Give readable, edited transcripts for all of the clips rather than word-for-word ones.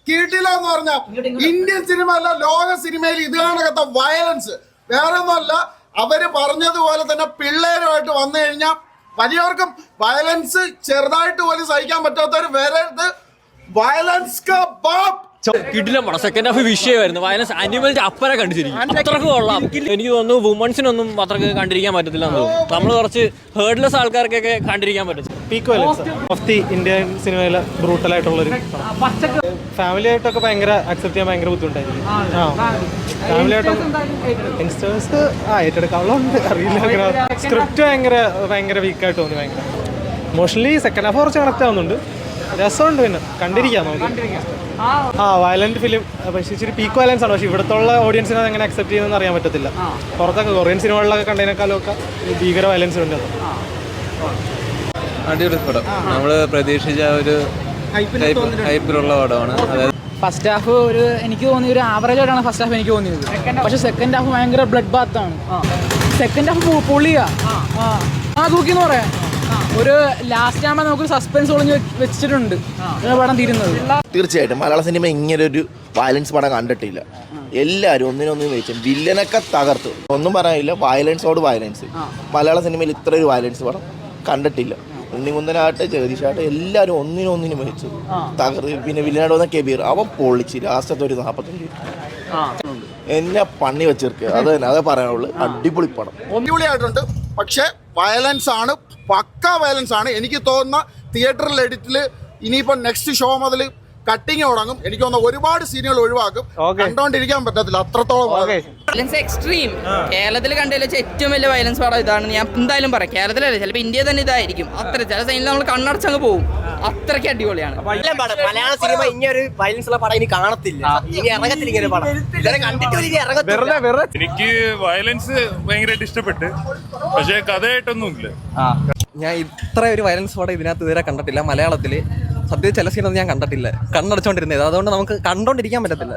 കിടിലെന്ന് പറഞ്ഞ Indian cinema അല്ല, ലോക സിനിമയിൽ ഇത് കാണക്കത്തെ വയലൻസ് വേറെ ഒന്നുമല്ല. അവര് പറഞ്ഞതുപോലെ തന്നെ പിള്ളേരുമായിട്ട് വന്നു കഴിഞ്ഞാൽ വലിയവർക്കും വയലൻസ് ചെറുതായിട്ട് പോലും സഹിക്കാൻ പറ്റാത്തവർ വരരുത്. വയലൻസ് കിടിലം പടം. സെക്കൻഡ് ഹാഫ് വിഷയമായിരുന്നു. വയലൻസ് അനിമലിന്റെ അപ്പനെ കണ്ടിരിക്കും. അത്രക്ക് കൊള്ളാം. എനിക്ക് തോന്നുന്നു വുമൺസിനൊന്നും അത്രക്ക് കണ്ടിരിക്കാൻ പറ്റത്തില്ല എന്ന് തോന്നുന്നു. നമ്മൾ കുറച്ച് ഹേർഡ്ലെസ് ആൾക്കാർക്കൊക്കെ കണ്ടിരിക്കാൻ പറ്റും. Peak violence of the Indian സിനിമയിലെ ബ്രൂട്ടലായിട്ടുള്ളൊരു ഫാമിലി ആയിട്ടൊക്കെ ഭയങ്കര അക്സെപ്റ്റ് ചെയ്യാൻ ഭയങ്കര ബുദ്ധിമുട്ടായിരിക്കും. ഫാമിലി ആയിട്ടൊക്കെ യങ്സ്റ്റേഴ്സ് ഏറ്റെടുക്കാനുള്ളതുണ്ട്, അറിയില്ല. സ്ക്രിപ്റ്റ് ഭയങ്കര വീക്കായിട്ട് തോന്നി. ഭയങ്കര ഇമോഷണലി സെക്കൻഡ് ഹാഫ് കുറച്ച് കണക്ട് ആവുന്നുണ്ട്. രസമുണ്ട്, പിന്നെ കണ്ടിരിക്കാം നമുക്ക്. വയലന്റ് ഫിലിം പക്ഷേ ഇച്ചിരി പീക്ക് വയലൻസ് ആണ്. പക്ഷേ ഇവിടുത്തെ ഓഡിയൻസിനെ അത് എങ്ങനെ അക്സെപ്റ്റ് ചെയ്യുന്നതെന്ന് അറിയാൻ പറ്റത്തില്ല. പുറത്തൊക്കെ കൊറിയൻ സിനിമകളിലൊക്കെ കണ്ടതിനേക്കാളും ഒക്കെ ഭീകര വയലൻസ് ഉണ്ട്. അടിപൊളി പടം. നമ്മൾ പ്രതീക്ഷിച്ച ഒരു ഹൈപ്പിലുള്ള പടമാണ്. അതായത് ഫസ്റ്റ് ഹാഫ് എനിക്ക് തോന്നി ഒരു ആവറേജ് ആയിട്ടാണ് ഫസ്റ്റ് ഹാഫ് എനിക്ക് തോന്നിയത്. പക്ഷെ സെക്കൻഡ് ഹാഫ് ഭയങ്കര ബ്ലഡ് ബാത്ത് ആണ്. സെക്കൻഡ് ഹാഫ് പൊളിയാ തൂക്കിന്ന് പറയാം. ഒരു ലാസ്റ്റ് ആകുമ്പോൾ നമുക്കൊരു സസ്പെൻസ് ഒളിഞ്ഞ് വെച്ചിട്ടുണ്ട് പടം തീരുന്നത്. തീർച്ചയായിട്ടും മലയാള സിനിമ ഇങ്ങനൊരു വയലൻസ് പടം കണ്ടിട്ടില്ല. എല്ലാവരും ഒന്നിനൊന്നും വെച്ചു വില്ലനൊക്കെ തകർത്തു. ഒന്നും പറയാനില്ല. വയലൻസോട് വയലൻസ്. മലയാള സിനിമയിൽ ഇത്ര ഒരു വയലൻസ് പടം കണ്ടിട്ടില്ല. ഉണ്ണിമുന്തനായിട്ട് ജഗദീഷായിട്ട് എല്ലാവരും ഒന്നിനൊന്നിനും വെച്ചു തകർത്ത്. പിന്നെ വില്ലനായിട്ട് വന്ന കെബീർ അവൻ പൊളിച്ച് ലാസ്റ്റത്തെ ഒരു 45 എന്നെ പണി വെച്ചിരിക്കുക. അത് തന്നെ അതേ പറയാനുള്ളൂ. അടിപൊളി പടം. അടിപൊളിയായിട്ടുണ്ട്. പക്ഷെ വയലൻസ് ആണ്, പക്കാ വയലൻസ് ആണ്. എനിക്ക് തോന്നുന്ന തിയേറ്ററിൽ എഡിറ്റിൽ ഇനിയിപ്പോൾ നെക്സ്റ്റ് ഷോ മുതൽ കട്ടിങ് തുടങ്ങും. എനിക്ക് തോന്നുന്ന ഒരുപാട് സീനുകൾ ഒഴിവാക്കും. കണ്ടോണ്ടിരിക്കാൻ പറ്റത്തില്ല, അത്രത്തോളം വയലൻസ് എക്സ്ട്രീം. കേരളത്തിൽ കണ്ടതിൽ വെച്ചാൽ ഏറ്റവും വലിയ വയലൻസ് പടം ഇതാണ്. ഞാൻ എന്തായാലും പറയാം, കേരളത്തിലല്ല, ചിലപ്പോൾ ഇന്ത്യയിൽ തന്നെ ഇതായിരിക്കും. അത്ര ചില സൈനിൽ നമ്മൾ കണ്ണടച്ചങ്ങ് പോകും. അത്രയ്ക്ക് അടിപൊളിയാണ് മലയാള സിനിമ. ഇങ്ങനെ വയലൻസ് ഉള്ള പടം ഇനി കാണത്തില്ല, ഇനി ഇറങ്ങത്തില്ല. ഇങ്ങനെ പടം എനിക്ക് വയലൻസ് ഭയങ്കരമായിട്ട് ഇഷ്ടപ്പെട്ട്, പക്ഷേ കഥയായിട്ടൊന്നുമില്ല. ഞാൻ ഇത്ര ഒരു വയലൻസ് പടം ഇതിനകത്ത് ഇതുവരെ കണ്ടിട്ടില്ല മലയാളത്തില്. സത്യത്തിൽ ചില സീനൊന്നും ഞാൻ കണ്ടിട്ടില്ല, കണ്ണടച്ചോണ്ടിരുന്നത്. അതുകൊണ്ട് നമുക്ക് കണ്ടോണ്ടിരിക്കാൻ പറ്റത്തില്ല.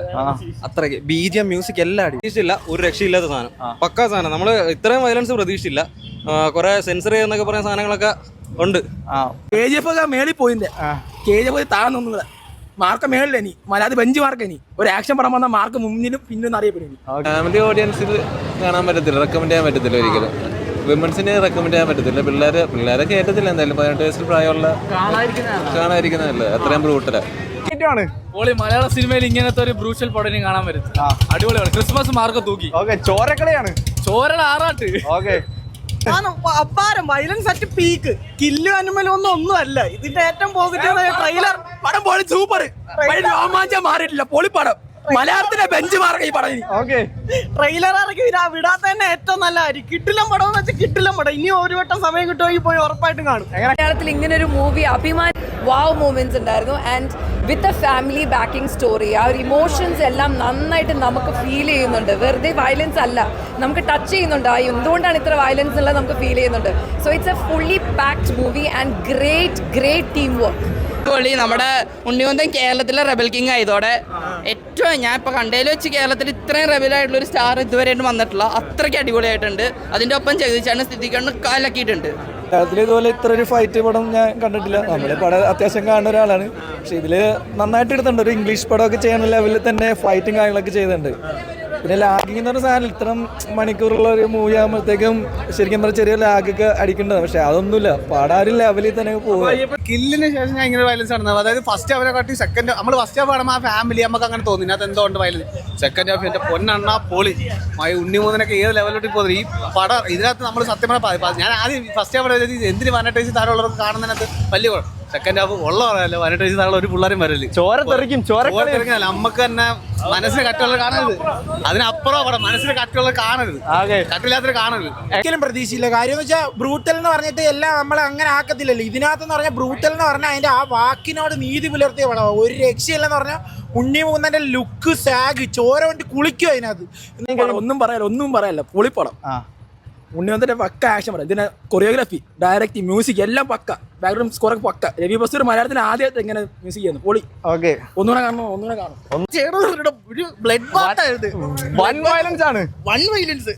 അത്രയ്ക്ക് BGM മ്യൂസിക് എല്ലാം പ്രതീക്ഷിച്ചില്ല. ഒരു രക്ഷയില്ലാത്ത സാധനം, പക്കാ സാധനം. നമ്മൾ ഇത്രയും വയലൻസ് പ്രതീക്ഷിച്ചില്ല. കുറെ സെൻസറി എന്നൊക്കെ പറയുന്ന സാധനങ്ങളൊക്കെ ഉണ്ട്. KGF ഒക്കെ മേളിൽ പോയിന്റെ KGF താഴ്ന്നൊന്നുമില്ല. മാർക്ക് മേളിൽ ഇനി മലയാളത്തിൽ 5 മാർക്ക്. ഇനി ഒരു ആക്ഷൻ പടം വന്നാൽ മാർക്ക് മുന്നിലും പിന്നും അറിയപ്പെടും. ഫാമിലി ഓഡിയൻസിൽ കാണാൻ പറ്റത്തില്ല, റെക്കമെൻഡ് ചെയ്യാൻ പറ്റത്തില്ല ഒരിക്കലും. വിമൻസിന് റെക്കമെൻഡ് ചെയ്യാൻ പറ്റത്തില്ല. പിള്ളേരെ കയറ്റത്തില്ല. എന്തായാലും 18 വയസ്സിൽ പ്രായമുള്ള കാണാതിരിക്കുന്നതല്ലേ. അത്രയും ബ്രൂട്ടലാണ്. മലയാള സിനിമയിൽ ഇങ്ങനത്തെ ഒരു ബ്രൂഷ്യൽ പടം കാണാൻ പറ്റും. അടിപൊളിയാണ്. ക്രിസ്മസ് മാർക്ക് തൂക്കി. ചോരക്കളിയാണ്, ചോരയുടെ ആറാട്ട്. അപ്പാരം വയലൻസ് അറ്റ് പീക്ക്. കില്ല് അനിമലൊന്നും ഒന്നുമല്ല ഇതിന്റെ ഏറ്റവും പോസിറ്റീവ് ട്രെയിലർ. പടം പൊളി, സൂപ്പർ. രോമാഞ്ചം മാറിയിട്ടില്ല, പൊളിപ്പടം. മലയാളത്തിന്റെ ബെഞ്ച് മാർക്ക് ഈ പടം. ട്രെയിലർ ഇറക്കി വിടാത്ത തന്നെ ഏറ്റവും നല്ല കാര്യം. കിട്ടില്ലം പടം എന്ന് വെച്ചാൽ കിട്ടില്ലം പടം. ഇനി ഒരു വട്ടം സമയം കിട്ടുമെങ്കിൽ പോയി ഉറപ്പായിട്ടും കാണും. മലയാളത്തിൽ ഇങ്ങനെ ഒരു മൂവി അഭിമാൻ വാവ് മൂമെന്റ്സ് ഉണ്ടായിരുന്നു. And with a family backing story. ആ ഒരു ഇമോഷൻസ് എല്ലാം നന്നായിട്ട് നമുക്ക് ഫീൽ ചെയ്യുന്നുണ്ട്. വെറുതെ വയലൻസ് അല്ല, നമുക്ക് ടച്ച് ചെയ്യുന്നുണ്ട്. എന്തുകൊണ്ടാണ് ഇത്ര വയലൻസ് ഉള്ളത് നമുക്ക് ഫീൽ ചെയ്യുന്നുണ്ട്. So it's A fully packed movie and great team work. നമ്മുടെ ഉണ്ണിമുന്തൻ കേരളത്തിലെ റെബൽ കിങ് ആയതോടെ ഏറ്റവും ഞാൻ ഇപ്പോൾ കണ്ടതിൽ വെച്ച് കേരളത്തിൽ ഇത്രയും റെബലായിട്ടുള്ള ഒരു സ്റ്റാർ ഇതുവരെയായിട്ട് വന്നിട്ടില്ല. അത്രയ്ക്ക് അടിപൊളിയായിട്ടുണ്ട്. അതിൻ്റെ ഒപ്പം ജഗദീശാണ് സ്ഥിതിക്കണ്ട് കാലാക്കിയിട്ടുണ്ട്. കേരളത്തിൽ ഇതുപോലെ ഇത്ര ഒരു ഫൈറ്റ് പടം ഞാൻ കണ്ടിട്ടില്ല. നമ്മൾ പടം അത്യാവശ്യം കാണുന്ന ഒരാളാണ്. പക്ഷെ ഇതിൽ നന്നായിട്ട് എടുത്തിട്ടുണ്ട്. ഒരു ഇംഗ്ലീഷ് പടമൊക്കെ ചെയ്യുന്ന ലെവലിൽ തന്നെ ഫൈറ്റും കാര്യങ്ങളൊക്കെ ചെയ്യുന്നുണ്ട്. പിന്നെ ലാഗിങ് എന്ന് പറഞ്ഞ സാധനം ഇത്രയും മണിക്കൂറുള്ള ഒരു മൂവി ആകുമ്പോഴത്തേക്കും ശരിക്കും പറഞ്ഞാൽ ചെറിയ ലാഗൊക്കെ അടിക്കേണ്ടത്. പക്ഷെ അതൊന്നുമില്ല, പടം ഒരു ലെവലിൽ തന്നെ പോകും. കില്ലിന് ശേഷം ഞാൻ ഇങ്ങനെ വയലൻസ് ആണ്. അതായത് ഫസ്റ്റ് ഹാഫിനെ കാട്ടി സെക്കൻഡ്, നമ്മൾ ഫസ്റ്റ് ഹാഫ് കാണുമ്പോൾ ആ ഫാമിലി നമുക്ക് അങ്ങനെ തോന്നി. അത് എന്തുകൊണ്ട് വയലൻസ്. സെക്കൻഡ് ഹാഫ് എൻ്റെ പൊന്നെണ്ണ പൊളി. ഉണ്ണിമൂന്നനൊക്കെ ഏത് ലെവലിലോട്ട് പോകുന്നത് ഈ പടം. ഇതിനകത്ത് നമ്മൾ സത്യം പറഞ്ഞാൽ ഞാൻ ആദ്യം ഫസ്റ്റ് ഹാഫ് എന്തിന് 18 വയസ്സിൽ താഴെയുള്ളവർക്ക് കാണുന്നതിനകത്ത് വലിയ കുഴപ്പം. സെക്കൻഡ് ഹാഫ് ഉള്ള പറയാമല്ലോ, 18 വയസ്സിൽ താഴെ ഒരു പിള്ളേരും വരല്. ചോര തെറിക്കും. നമുക്ക് തന്നെ മനസ്സിന് കട്ടുള്ള കാണരുത്. അതിനപ്പുറം പടം മനസ്സിന് കട്ടുള്ള കാണരുത്, കട്ടില്ലാത്തൊരു കാണരുത്. ഒരിക്കലും പ്രതീക്ഷയില്ല. കാര്യം എന്ന് വെച്ചാൽ ബ്രൂട്ടൽ എന്ന് പറഞ്ഞിട്ട് എല്ലാം നമ്മൾ അങ്ങനെ ആക്കത്തില്ലല്ലോ. ഇതിനകത്തെന്ന് പറഞ്ഞാൽ ബ്രൂട്ടൽ എന്ന് പറഞ്ഞാൽ അതിന്റെ ആ വാക്കിനോട് നീതി പുലർത്തിയ പടം. ഒരു രക്ഷയില്ലെന്ന് പറഞ്ഞാൽ ഉണ്ണിമൂന്നന്റെ ലുക്ക്, സാഗ്, ചോര കൊണ്ട് കുളിക്കും അതിനകത്ത്. ഒന്നും പറയാല്ല പൊളിപ്പടം. ഉണ്ണിമൂന്നന്റെ പക്ക ആക്ഷൻ പടം. ഇതിന് കൊറിയോഗ്രാഫി, ഡയറക്റ്റ്, മ്യൂസിക് എല്ലാം പക്ക. ബാക്ക്ഗ്രൗണ്ട് സ്കോർ പക്ക. രവി ബസ്തൂർ മലയാളത്തിൽ ആദ്യമായിട്ട് എങ്ങനെ മ്യൂസിക് ചെയ്യുന്നു, പൊളി. ഒന്നുകൂടെ കാണും. ഒരു ബ്ലഡ് ബാത്ത് ആയിരുന്നു. വൺ വയലൻസ് ആണ്.